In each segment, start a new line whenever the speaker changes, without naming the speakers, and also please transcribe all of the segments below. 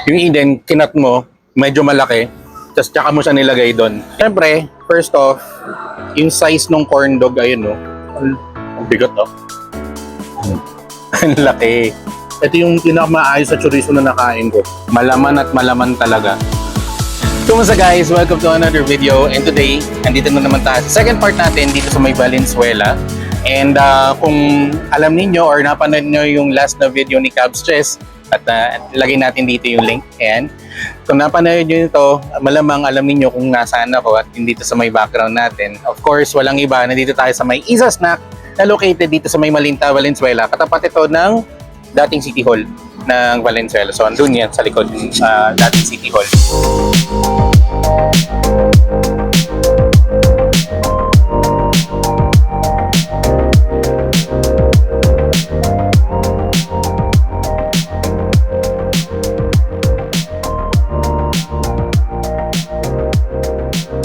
Yung Eden, kinat mo, medyo malaki, tapos tsaka mo siya nilagay doon. Siyempre, first off, yung size ng corn dog, ayun no. Ang bigat oh. Ang laki. Ito yung pinakamaayos sa chorizo na nakain ko. Malaman at malaman talaga. Kumusta guys? Welcome to another video. And today, andito na naman tayo sa second part natin dito sa may Valenzuela. And kung alam niyo or napanood niyo yung last na video ni Cab Stress, at lagay natin dito yung link. And kung napanood nyo ito, malamang alam niyo kung nasaan ako at dito sa may background natin. Of course, walang iba. Nandito tayo sa may Isa Snack na located dito sa may Malinta, Valenzuela. Katapat ito ng dating City Hall ng Valenzuela. So, andun yan sa likod ng dating City Hall.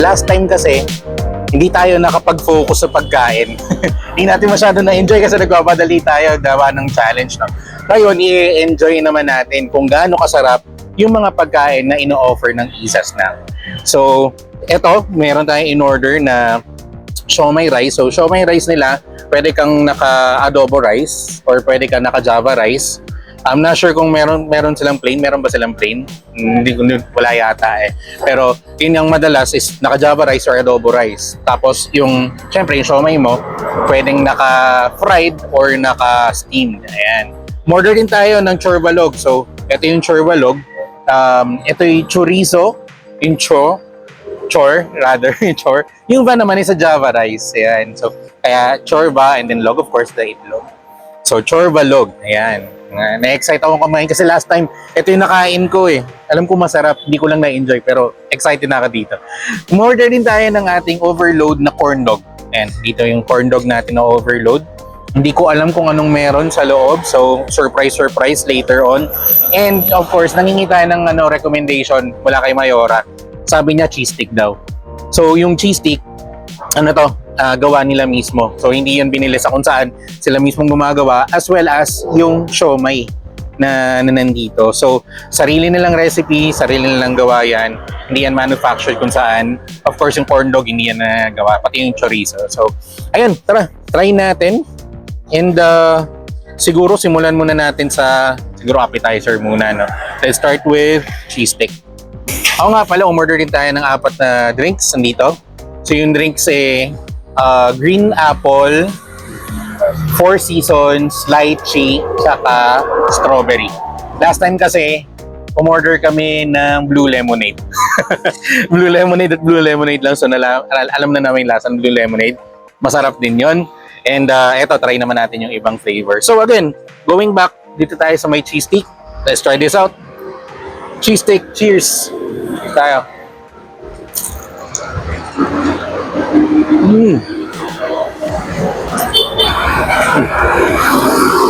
Last time kasi, hindi tayo nakapag-focus sa pagkain. Hindi natin masyado na-enjoy kasi nagpapadali tayo gawa ng challenge. No? Ngayon, i-enjoy naman natin kung gaano kasarap yung mga pagkain na ino-offer ng Isa Snack. So, eto, meron tayong in-order na siomai rice. So, siomai rice nila, pwede kang naka-adobo rice or pwede kang naka-java rice. I'm not sure kung meron silang plain. Meron ba silang plain? Hindi ko wala yata eh. Pero yun yung madalas is naka-java rice or adobo rice. Tapos yung syempre yung siomai mo, pwedeng naka-fried or naka-steamed. Ayan. Order din tayo ng chorbalog. So ito yung chorbalog. Ito yung chorizo, yung chor. Yung ba naman is sa java rice. Ayan. So kaya chorba and then log, of course, the itlog. So chorbalog. Ayan. Na-excite ako kumain kasi last time, ito yung nakain ko eh. Alam ko masarap, hindi ko lang na-enjoy pero excited na ako dito. Umorder din tayo ng ating overload na corn dog. And dito yung corn dog natin na overload. Hindi ko alam kung anong meron sa loob. So, surprise later on. And of course, nangingi tayo ng recommendation mula kay Mayora. Sabi niya cheese stick daw. So, yung cheese stick, gawa nila mismo. So hindi yan binili sa kung saan, sila mismong gumagawa as well as yung siomai na nandito. So sarili nilang recipe, sarili nilang gawa yan. Hindi yan manufactured kung saan. Of course yung corn dog hindi yan na gawa, pati yung chorizo. So ayun, tara, try natin. And siguro simulan muna natin sa appetizer muna, no. Let's start with cheese stick. Ako nga pala, umorder din tayo ng 4 na drinks nandito. So yung drinks green apple, 4 seasons, lychee, saka strawberry. Last time kasi, umorder kami ng blue lemonade. Blue lemonade lang. So alam na namin yung lasa ng blue lemonade. Masarap din yon. And eto, try naman natin yung ibang flavor. So again, going back, dito tayo sa may cheese stick. Let's try this out. Cheese stick, cheers! Tayo.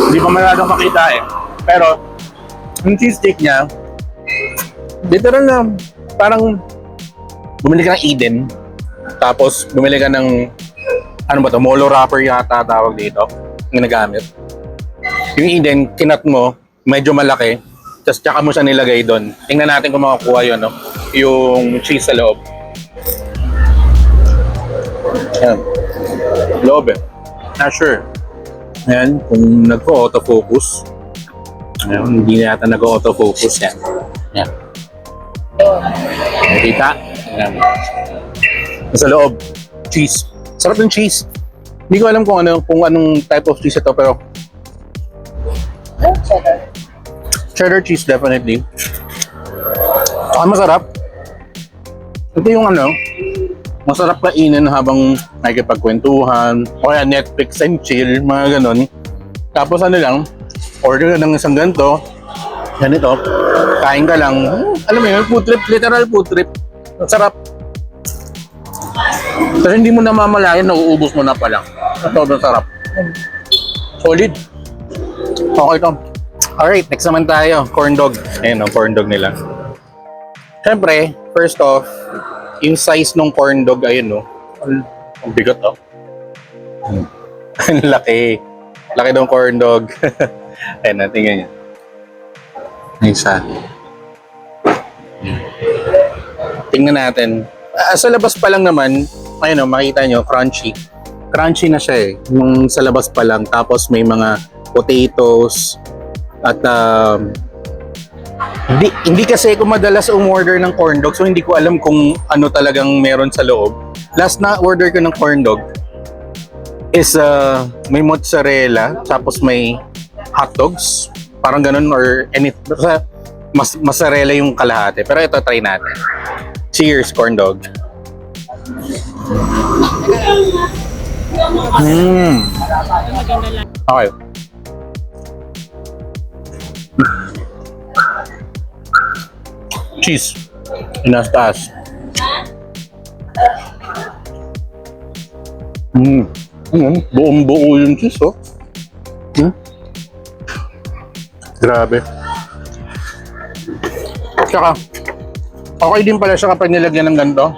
Hindi pa masyadong makita eh. Pero, yung cheese stick niya, literal na parang bumili ka ng Eden, tapos bumili ka ng, molo wrapper yata tawag dito, yung nagamit. Yung Eden, kinat mo, medyo malaki, tapos tsaka mo siya nilagay doon. Tingnan natin kung makakuha yun, no? Yung cheese sa loob. Ayan. Loob eh. Not sure. Ayan, kung nagko-autofocus. Ayan, hindi na yata nag-autofocus yan. Ayan. Nakita? Ayan. Sa loob, cheese. Sarap ng cheese. Hindi ko alam kung anong type of cheese ito, pero cheddar cheese definitely. Masarap. Ito yung masarap kainin habang nakikipagkwentuhan o kaya Netflix and chill, mga ganon. Tapos order ka ng isang ganito, kain ka lang. Alam mo yun, food trip, literal food trip. Sarap. Kasi hindi mo namamalayan, nauubos mo na pala. Sobrang sarap. Solid. Okay to. Alright, next naman tayo, corn dog. Ayan ang corn dog nila. Siyempre, first off, yung size ng corn dog, ayun no. Ang bigat oh. Ang laki. Laki ng corn dog. Ayun, tingnan nyo. Isa. Tingnan natin. Sa labas pa lang naman, ayun o, makita nyo, crunchy. Crunchy na siya eh. Yung sa labas pa lang. Tapos may mga potatoes. At hindi kasi ako madalas umorder ng corn dog. So hindi ko alam kung ano talagang meron sa loob. Last na order ko ng corn dog is may mozzarella. Tapos may hot dogs. Parang ganun or anything. Mozzarella yung kalahati. Pero ito, try natin. Cheers, corn dog. Okay. Cheese. Inastaas. Buong-buo yung cheese, oh. Grabe. Tsaka, okay din pala siya kapag nilagyan ng ganito.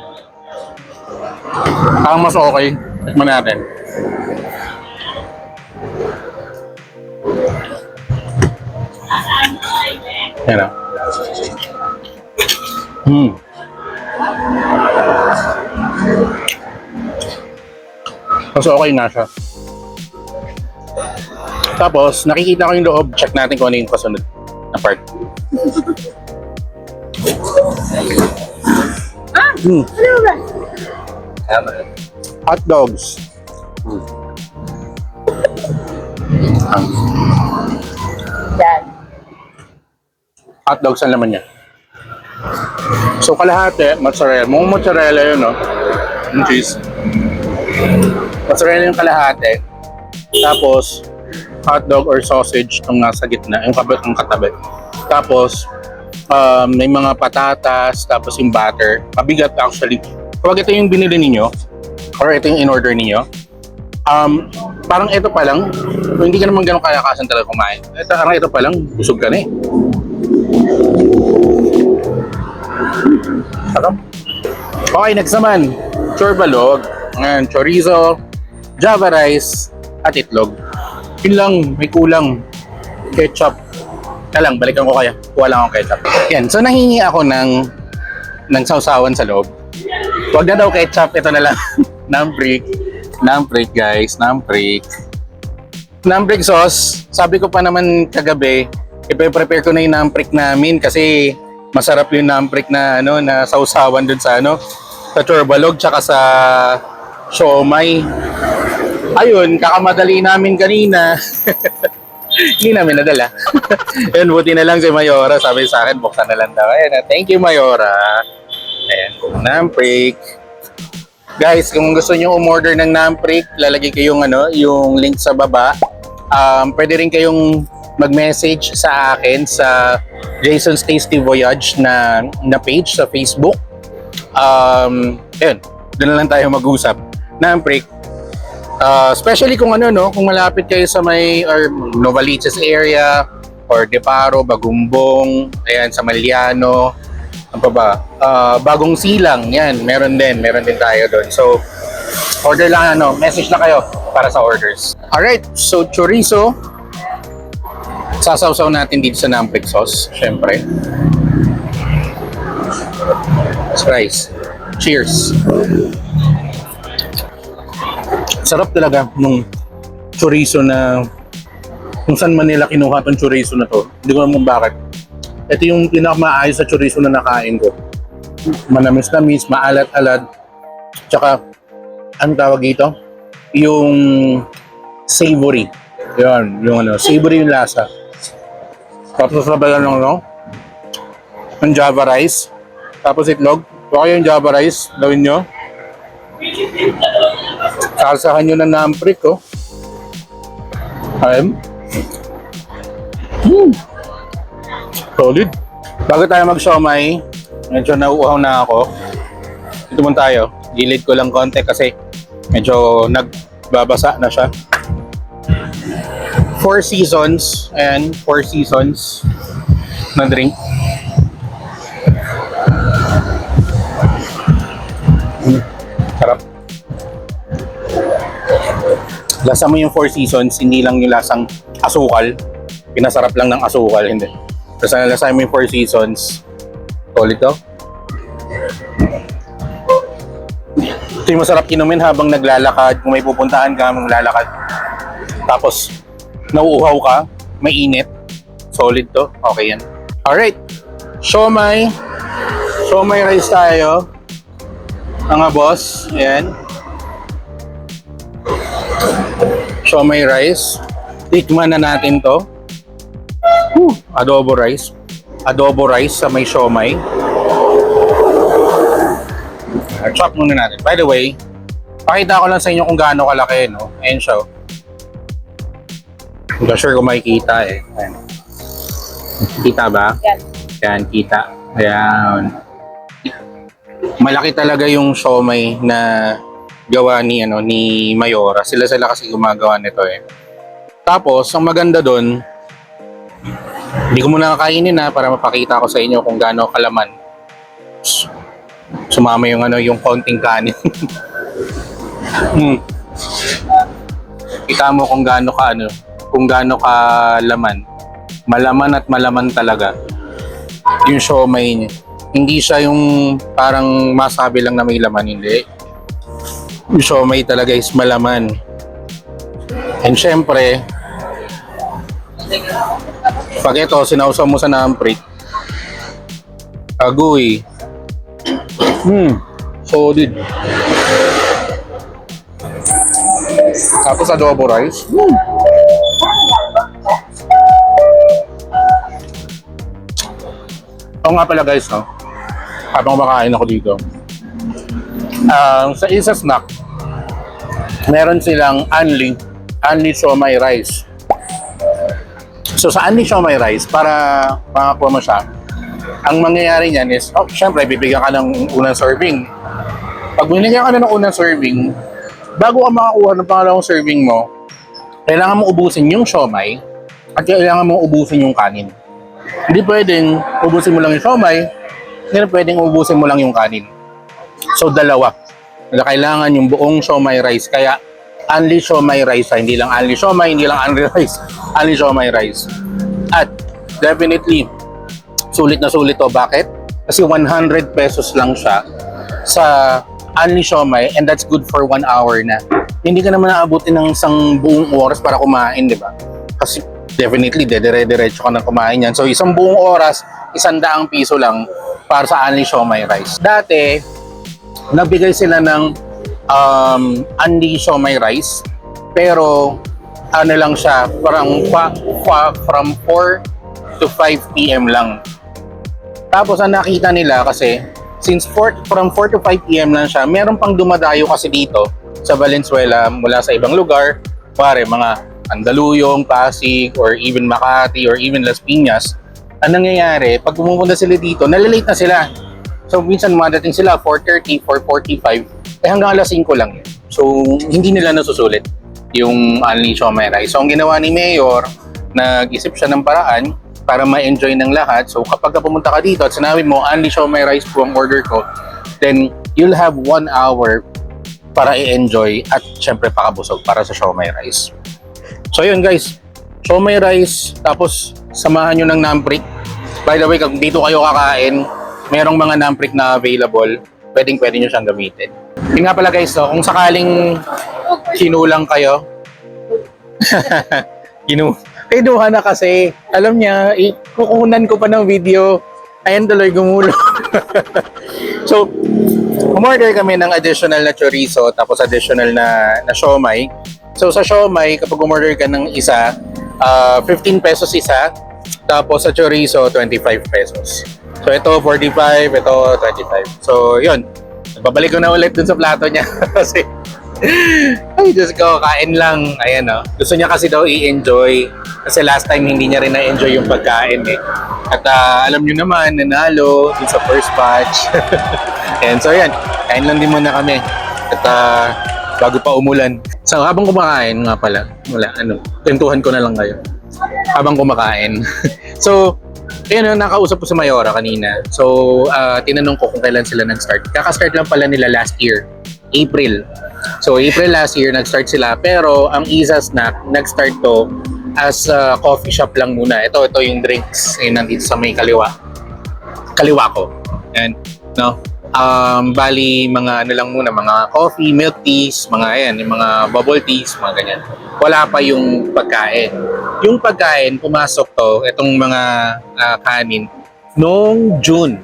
Ang mas okay. Tikman natin. Yan na. Mas okay na siya. Tapos, nakikita ko yung loob. Check natin kung ano yung kasunod na part.
Ano ba?
Hot dogs.
Yan.
Hot dogs ang laman niya. So kalahati, mozzarella. Mga mozzarella yun, no? Yung cheese. Mozzarella yung kalahati. Tapos, hot dog or sausage itong nasa gitna, yung katabi. Tapos, may mga patatas, tapos yung butter. Mabigat actually. Kapag ito yung binili ninyo, or ito yung in-order ninyo, parang ito pa lang, hindi ka naman ganun kalakasan talaga kumain. Ito pa lang, busog ka na eh. Sarap. Okay, next naman, chorbalog, chorizo, java rice, at itlog. Yun lang, may kulang. Ketchup. Lang, balikan ko kaya. Kuha lang akong ketchup. Yan, so nahingi ako ng sausawan sa loob. Huwag na daw ketchup, ito na lang. Namprik. Namprik guys, namprik. Namprik sauce. Sabi ko pa naman kagabi, ipe-prepare ko na yung namprik namin kasi masarap yung namprik na na sausawan dun sa sa chorbalog tsaka sa siomai. Ayun, kakamadali namin kanina. Hindi namin nadala. Ayun, buti na lang si Mayora. Sabi sa akin, buksan na lang daw. Ayan, thank you Mayora. Ayan, namprik. Guys, kung gusto nyo umorder ng namprik, lalagay ko yung link sa baba. Pwede rin kayong mag-message sa akin sa Jason's Tasty Voyage na page sa Facebook. Ayun, doon na lang tayo mag-usap. Namprik. Especially kung kung malapit kayo sa may or Novaliches area or Deparo, Bagumbong, ayan sa Maliano, ano pa ba? Bagong Silang, yan, meron din tayo doon. So, order lang message na kayo para sa orders. Alright, so chorizo. Sasawsaw natin dito sa namprik sauce, syempre. Rice. Cheers. Sarap talaga nung chorizo na kung saan man nila kinuha tong chorizo na to. Hindi ko naman bakit. Ito yung pinakamaayos sa chorizo na nakain ko. Manamis-namis, maalat-alat. Tsaka, anong tawag dito? Yung savory. Yun, yung savory yung lasa. Tapos sabayan ng java rice. Tapos itlog. Okay yung java rice, gawin nyo. Salsahan nyo ng namprik, oh. Ayun. Solid. Bago tayo mag-siomai, medyo nauuhaw na ako. Dito muna tayo. Gilid ko lang konti kasi medyo nagbabasa na siya. Four Seasons and Four Seasons na drink. Sarap. Lasa mo yung Four Seasons, hindi lang yung lasang asukal. Pinasarap lang ng asukal, hindi. Tapos nalasa mo yung Four Seasons. Solid to. Ito yung masarap inumin habang naglalakad. Kung may pupuntahan ka, maglalakad. Tapos, nauuhaw ka, mainit. Solid to. Okay yan. Alright. Siomai. Siomai rice tayo. Mga boss. Ayan. Siomai rice. Tikman na natin to. Adobo rice. Adobo rice sa may siomai. Chop muna natin. By the way, pakita ko lang sa inyo kung gaano kalaki, no? Ayan siya. Hindi ko sure kung makikita eh. Ayan. Kita ba?
Yan.
Ayan, kita. Ayan. Malaki talaga yung siomai na gawa ni Mayora. Sila kasi gumagawa nito eh. Tapos, ang maganda doon, hindi ko muna kakainin para mapakita ko sa inyo kung gaano kalaman. Sumama yung konting kanin. Kita mo kung gaano ka laman. Malaman at malaman talaga yung siomai niya. Hindi siya yung parang masabi lang na may laman, hindi. Yung siomai talaga is malaman. And syempre, pag ito, sinausaw mo sa namprik, agoy. Solid. Tapos adobo rice. Oo nga pala guys, no? Habang kumakain ako dito. Sa isa snack, meron silang Anli siomai rice. So sa Anli siomai rice, para makakuha mo siya, ang mangyayari niyan is, syempre, bibigyan ka ng unang serving. Pag binigyan ka na ng unang serving, bago ka makakuha ng pangalawang serving mo, kailangan mo ubusin yung siomai at kailangan mo ubusin yung kanin. Hindi pwedeng ubusin mo lang yung siomai, hindi pwedeng ubusin mo lang yung kanin. So, dalawa. Kailangan yung buong siomai rice. Kaya, Anli siomai rice. Hindi lang Anli siomai, hindi lang Anli rice. Anli siomai rice. At, definitely, sulit na sulit to. Bakit? Kasi 100 pesos lang siya sa Anli siomai and that's good for 1 hour na. Hindi ka naman naabutin ng isang buong oras para kumain, di ba? Kasi definitely, dire-diretso ka nang kumain yan. So, isang buong oras, 100 piso lang para sa Anli siomai rice. Dati, nagbigay sila ng Anli siomai rice, pero ano lang siya, parang from 4 to 5 p.m. lang. Tapos ang nakita nila kasi, since from 4 to 5 p.m. lang siya, meron pang dumadayo kasi dito sa Valenzuela mula sa ibang lugar, pare mga Andaluyong, Pasig, or even Makati, or even Las Piñas. Ang nangyayari, pag pumupunta sila dito, nalalate na sila. So minsan madating sila 4:30, 4:45, hanggang alas 5 lang yun. So hindi nila nasusulit yung Anli siomai rice. So ang ginawa ni Mayor, nag-isip siya ng paraan para ma-enjoy ng lahat. So kapag pumunta ka dito at sinabi mo, Anli siomai rice po ang order ko, then you'll have 1 hour para i-enjoy at syempre pakabusog para sa siomai rice. So yun guys, siomai rice, tapos samahan nyo ng namprik. By the way, kung dito kayo kakain, merong mga namprik na available, pwede nyo siyang gamitin. Yun nga pala guys, no, kung sakaling kinulang kayo, kinuha na kasi, alam niya, kukunan ko pa ng video, ayan tuloy gumulo. So, umorder kami ng additional na chorizo, tapos additional na siomai. So sa siomai, kapag umorder ka ng isa, 15 pesos isa, tapos sa chorizo, 25 pesos. So ito 45, ito 25. So yun, babalik ko na ulit dun sa plato niya kasi ay Diyos ko, kain lang. Ayan o. Gusto niya kasi daw i-enjoy kasi last time hindi niya rin na-enjoy yung pagkain eh. At alam niyo naman, nanalo dun sa first batch. And so yan, kain lang din muna kami. At bago pa umulan. So habang kumakain nga pala, kwentuhan ko na lang kayo. Habang kumakain. So, ayun, nakausap ko sa Mayora kanina. So, tinanong ko kung kailan sila nag-start. Kaka-start lang pala nila last year, April. So, April last year, nag-start sila. Pero, ang Isa Snack, nag-start to as coffee shop lang muna. Ito yung drinks. Ayun, nandito sa may kaliwa. Kaliwa ko. And, no? Bali, mga ano lang muna, mga coffee, milk teas, mga ayan, yung mga bubble teas, mga ganyan. Wala pa yung pagkain. Yung pagkain, pumasok to, itong mga kanin, noong June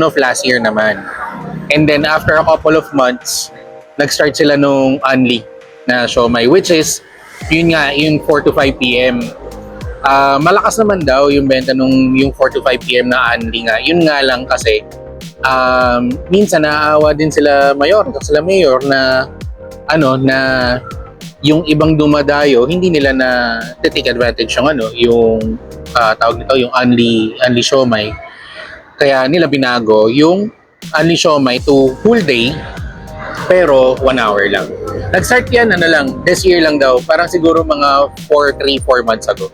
of last year naman. And then after a couple of months, nag-start sila nung Unli na siomai, which is, yun nga, yung 4 to 5 p.m. Malakas naman daw yung benta nung yung 4 to 5 p.m. na Unli nga. Yun nga lang kasi, minsan naaawa din sila mayor na na yung ibang dumadayo hindi nila na take advantage yung tawag nito yung Unli siomai, kaya nila binago yung Unli siomai to full day pero 1 hour lang. Nag-start yan this year lang daw, parang siguro mga 4 months ago.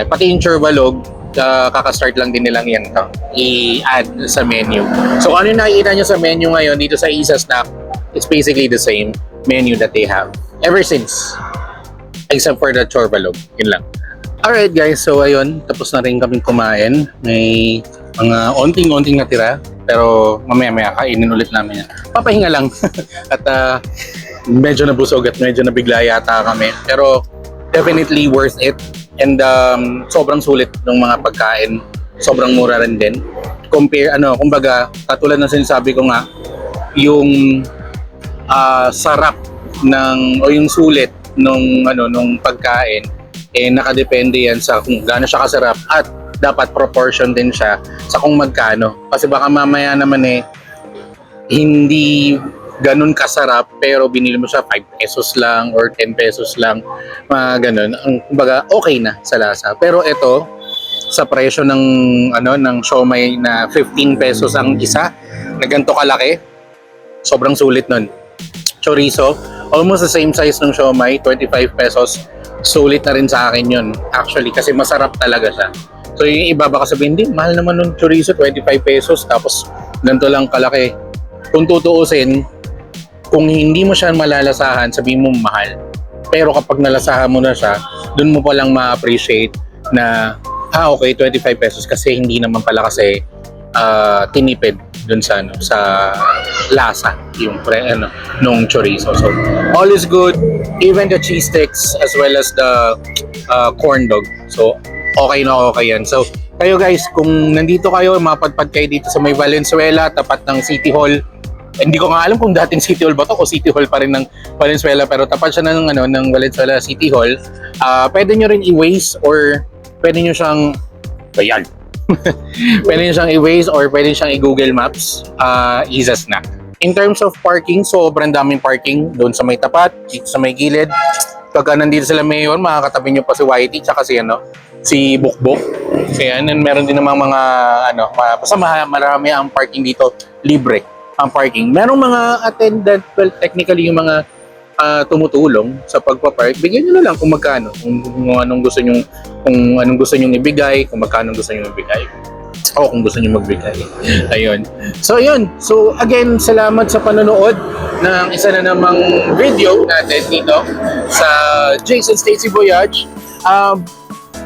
Pati yung chorbalog, kaka-start lang din nilang yan i-add sa menu. So ano yung nakikita nyo sa menu ngayon dito sa Isa Snack, it's basically the same menu that they have ever since, except for the chorbalog. Yun lang. Alright guys, so ayun, tapos na rin kaming kumain. May mga onting-onting natira, pero mamaya kainin ulit namin yan. Papahinga lang. At medyo nabusog at medyo nabigla yata kami, pero definitely worth it. And sobrang sulit ng mga pagkain, sobrang mura rin din. Kumbaga, katulad ng sinasabi ko nga, yung sarap o yung sulit nung pagkain, nakadepende yan sa kung gaano siya kasarap at dapat proportion din siya sa kung magkano. Kasi baka mamaya naman hindi ganun kasarap pero binili mo siya 5 pesos lang or 10 pesos lang, mga ganun. Kumbaga okay na sa lasa. Pero ito sa presyo ng siomai na 15 pesos ang isa, na ganito kalaki, sobrang sulit nun. Chorizo, almost the same size ng siomai, 25 pesos. Sulit na rin sa akin yun actually, kasi masarap talaga siya. So yung iba baka sabihin, hindi, mahal naman ng chorizo, 25 pesos tapos ganito lang kalaki. Kung tutuusin, kung hindi mo siya malalasahan, sabihin mo mahal. Pero kapag nalasahan mo na siya, dun mo palang ma-appreciate na, okay, 25 pesos kasi hindi naman pala kasi tinipid dun sa lasa yung nung chorizo. So, all is good, even the cheese sticks as well as the corn dog. So, okay na okay yan. So, kayo guys, kung nandito kayo, mapadpad kayo dito sa may Valenzuela, tapat ng City Hall. Hindi ko nga alam kung dating City Hall ba to o City Hall pa rin ng Valenzuela, pero tapat siya ng Valenzuela City Hall. Pwede nyo rin i-Waze or pwede nyo siyang pwede nyo siyang i-Waze or pwede nyo siyang i-Google Maps. Isa Snack. In terms of parking, sobrang daming parking doon sa may tapat, dito sa may gilid. Pagka nandito sila mayor, makakatabi nyo pa si Whitey tsaka si Bukbok. Kaya meron din namang mga basta marami ang parking dito, libre ang parking. Merong mga attendant, well, technically yung mga tumutulong sa pagpapark. Bigyan nyo na lang kung magkano, kung anong gusto nyo ibigay, kung magkano gusto nyo ibigay. O kung gusto nyo magbigay. Ayun. So ayun. So again, salamat sa panonood ng isa na namang video natin dito sa Jason Stacy Voyage.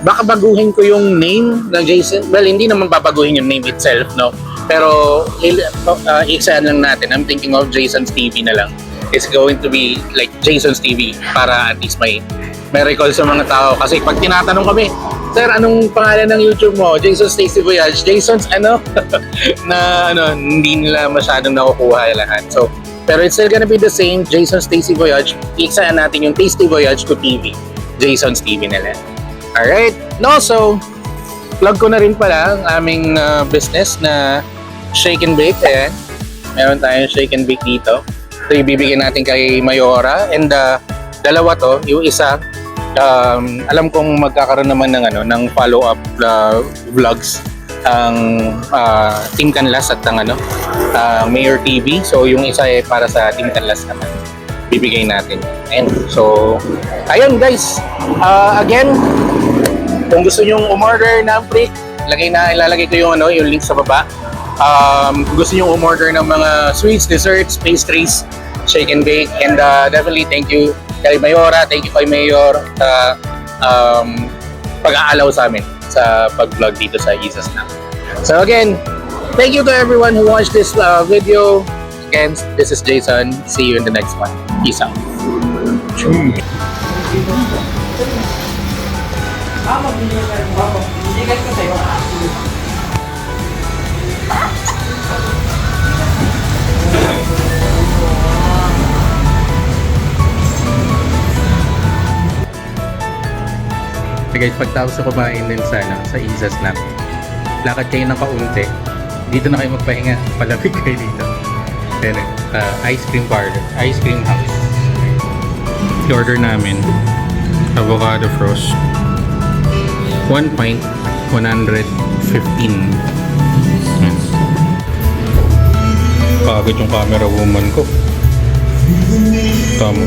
Baka baguhin ko yung name ng Jason. Well, hindi naman babaguhin yung name itself, no? Pero i-exam lang natin. I'm thinking of Jason's TV na lang. It's going to be like Jason's TV para at least may recall sa mga tao. Kasi pag tinatanong kami, sir, anong pangalan ng YouTube mo? Jason's Tasty Voyage. Jason's hindi nila masyadong nakukuha lahat. So, pero it's still gonna be the same, Jason's Tasty Voyage. I-exam natin yung Tasty Voyage to TV. Jason's TV na lang. Alright. No, so, plug ko na rin pala ang aming business na Shake and Bake. Ayan. Meron tayong Shake and Bake dito. Ito ibibigay natin kay Mayora. And dalawa to. Yung isa, alam kong magkakaroon naman ng follow-up vlogs ang Team Canlas at ang Mayor TV. So yung isa ay para sa Team Canlas naman. Bibigay natin. And so, ayun guys. Again, kung gusto nyong umorder ng freak, ilalagay ko yung link sa baba. Kung gusto nyong umorder ng mga sweets, desserts, pastries, Shake and Bake, and definitely thank you kay Mayora, thank you kay Mayor sa pag-aalaw sa amin sa pag-vlog dito sa Isa Snack. So again, thank you to everyone who watched this video. Again, this is Jason. See you in the next one. Peace out. So guys, pagtapos ko kumain din sa Isa Snack, lakad kayo ng kaunti. Dito na kayo magpahinga. Palamig kayo dito. Then, ice cream parlor. Ice cream house. I-order namin. Avocado frost. 1 pint, 115. Yan. Pagod yung camera woman ko. Tama.